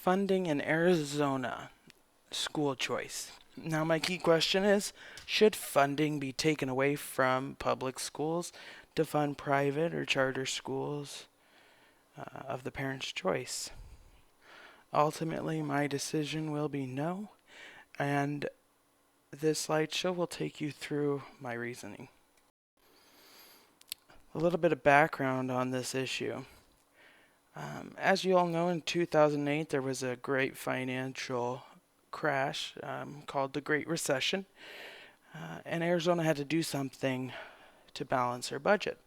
funding in Arizona, school choice. Now, my key question is, should funding be taken away from public schools to fund private or charter schools of the parent's choice? Ultimately, my decision will be no, and this slideshow will take you through my reasoning. A little bit of background on this issue. As you all know, in 2008, there was a great financial crash called the Great Recession, and Arizona had to do something to balance their budget.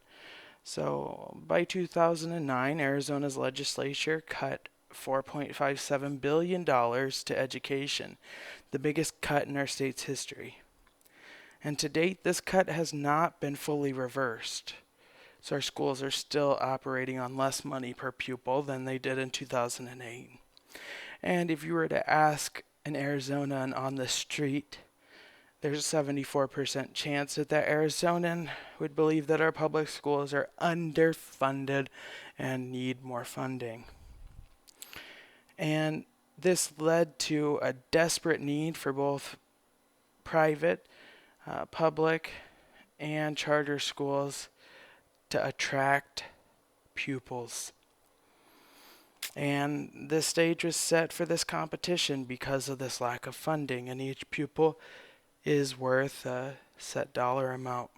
So by 2009, Arizona's legislature cut $4.57 billion to education, the biggest cut in our state's history. And to date, this cut has not been fully reversed. So our schools are still operating on less money per pupil than they did in 2008. And if you were to ask an Arizonan on the street, there's a 74% chance that Arizonan would believe that our public schools are underfunded and need more funding. And this led to a desperate need for both private, public, and charter schools to attract pupils. And this stage was set for this competition because of this lack of funding, and each pupil is worth a set dollar amount.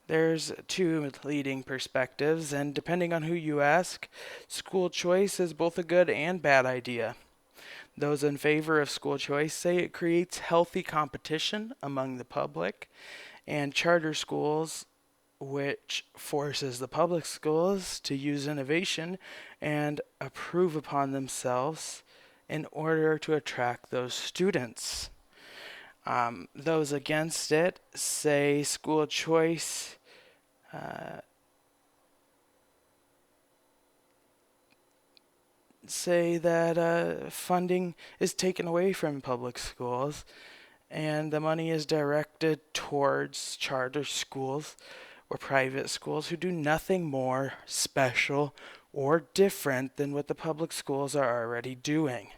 There's two leading perspectives, and depending on who you ask, school choice is both a good and bad idea. Those in favor of school choice say it creates healthy competition among the public, and charter schools, which forces the public schools to use innovation and improve upon themselves in order to attract those students. Those against it say school choice say that funding is taken away from public schools and the money is directed towards charter schools or private schools who do nothing more special or different than what the public schools are already doing.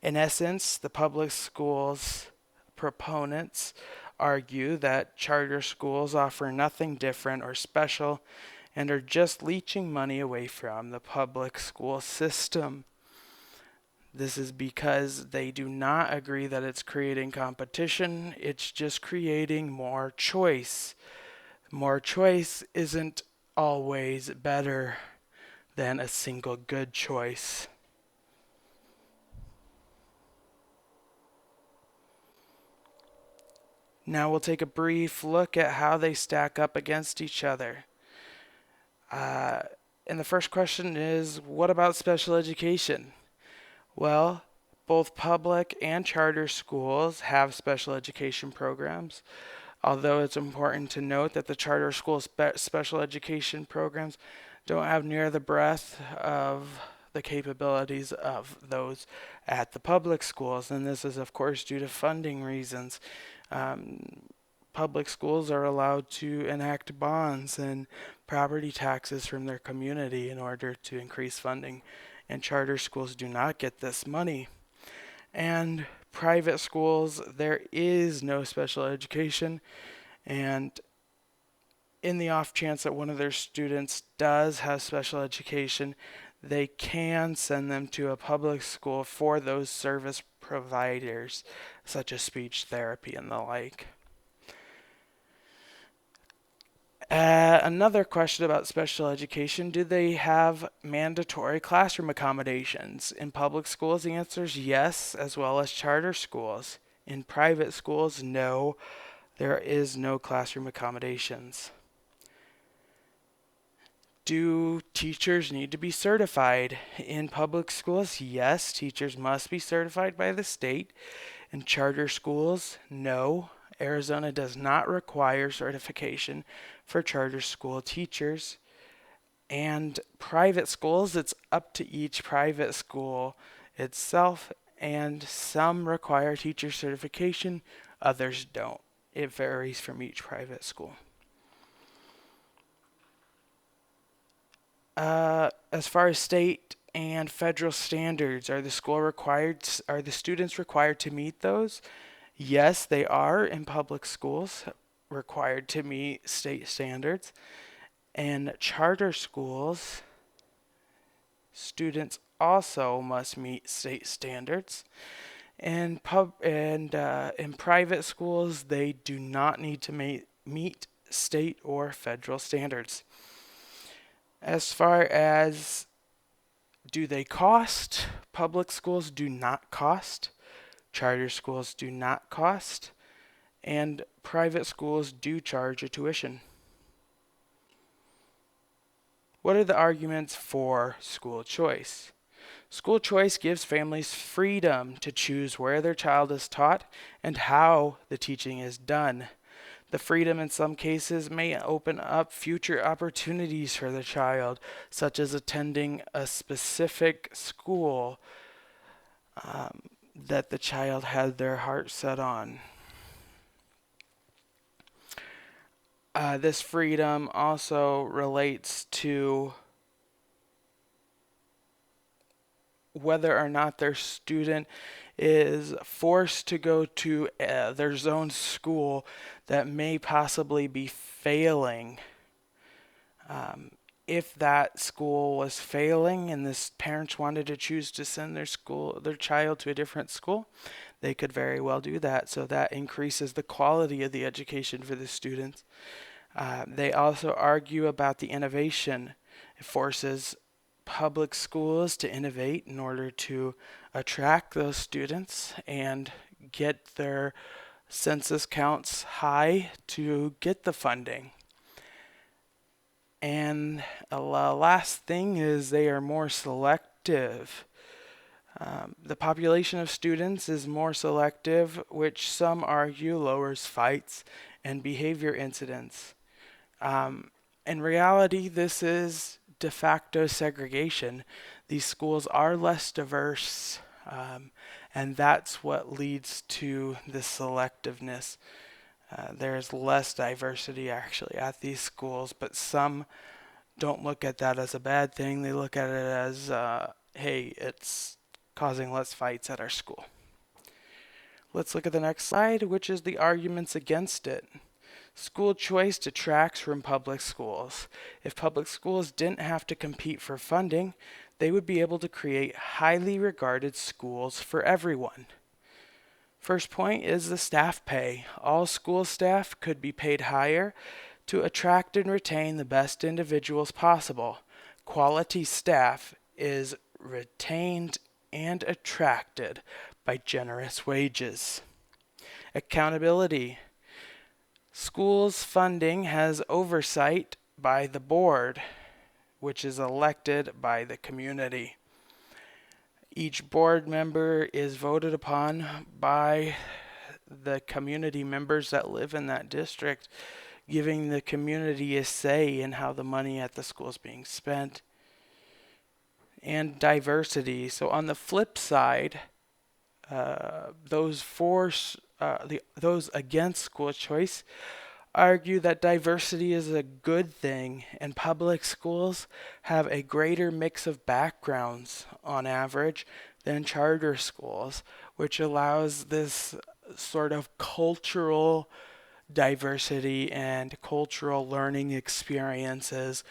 In essence, the public schools proponents argue that charter schools offer nothing different or special and are just leeching money away from the public school system. This is because they do not agree that it's creating competition, it's just creating more choice. More choice isn't always better than a single good choice. Now we'll take a brief look at how they stack up against each other. And the first question is, what about special education? Well, both public and charter schools have special education programs, although it's important to note that the charter schools' special education programs don't have near the breadth of the capabilities of those at the public schools, and this is of course due to funding reasons. Public schools are allowed to enact bonds and property taxes from their community in order to increase funding, and charter schools do not get this money. And private schools, there is no special education, and in the off chance that one of their students does have special education, they can send them to a public school for those service providers, such as speech therapy and the like. Another question about special education, do they have mandatory classroom accommodations? In public schools, the answer is yes, as well as charter schools. In private schools, no, there is no classroom accommodations. Do teachers need to be certified? In public schools, yes, teachers must be certified by the state. In charter schools, no. Arizona does not require certification for charter school teachers. And private schools, it's up to each private school itself, and some require teacher certification, others don't. It varies from each private school. As far as state and federal standards. Are the students required to meet those? Yes, they are in public schools, required to meet state standards. And charter schools, students also must meet state standards. And in private schools, they do not need to meet state or federal standards. As far as do they cost, public schools do not cost, charter schools do not cost, and private schools do charge a tuition. What are the arguments for school choice? School choice gives families freedom to choose where their child is taught and how the teaching is done. The freedom in some cases may open up future opportunities for the child, such as attending a specific school that the child had their heart set on. This freedom also relates to whether or not their student is forced to go to their zone school that may possibly be failing. If that school was failing and the parents wanted to choose to send their child to a different school, they could very well do that. So that increases the quality of the education for the students. They also argue about the innovation. It forces public schools to innovate in order to attract those students and get their census counts high to get the funding. And the last thing is they are more selective. The population of students is more selective, which some argue lowers fights and behavior incidents. In reality, this is de facto segregation. These schools are less diverse, and that's what leads to the selectiveness. There's less diversity actually at these schools, but some don't look at that as a bad thing. They look at it as, hey, it's causing less fights at our school. Let's look at the next slide, which is the arguments against it. School choice detracts from public schools. If public schools didn't have to compete for funding, they would be able to create highly regarded schools for everyone. First point is the staff pay. All school staff could be paid higher to attract and retain the best individuals possible. Quality staff is retained and attracted by generous wages. Accountability. Schools funding has oversight by the board, which is elected by the community. Each board member is voted upon by the community members that live in that district, giving the community a say in how the money at the school is being spent. And diversity. So on the flip side, those against school choice argue that diversity is a good thing, and public schools have a greater mix of backgrounds on average than charter schools, which allows this sort of cultural diversity and cultural learning experiences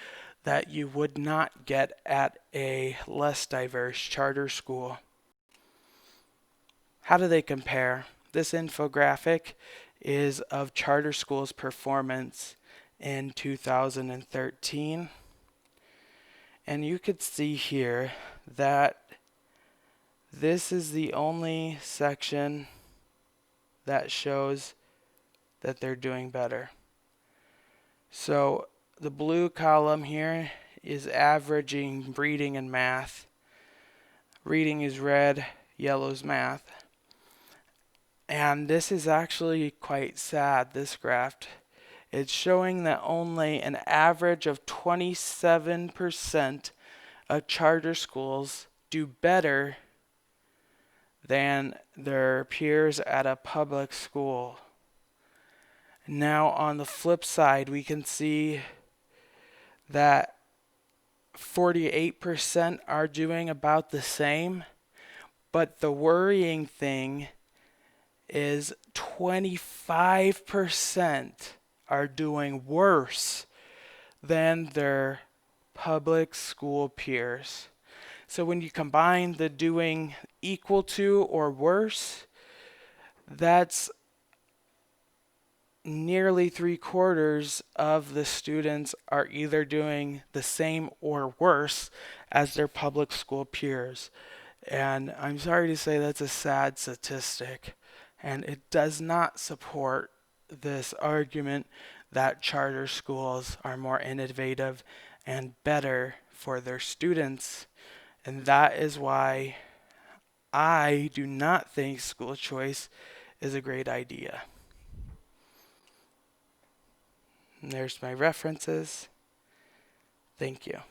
that you would not get at a less diverse charter school. How do they compare? This infographic is of charter schools' performance in 2013. And you could see here that this is the only section that shows that they're doing better. So the blue column here is averaging reading and math. Reading is red, yellow is math. And this is actually quite sad, this graph. It's showing that only an average of 27% of charter schools do better than their peers at a public school. Now on the flip side, we can see that 48% are doing about the same. But the worrying thing is 25% are doing worse than their public school peers. So when you combine the doing equal to or worse, that's nearly 3/4 of the students are either doing the same or worse as their public school peers. And I'm sorry to say that's a sad statistic, and it does not support this argument that charter schools are more innovative and better for their students. And that is why I do not think school choice is a great idea. And there's my references. Thank you.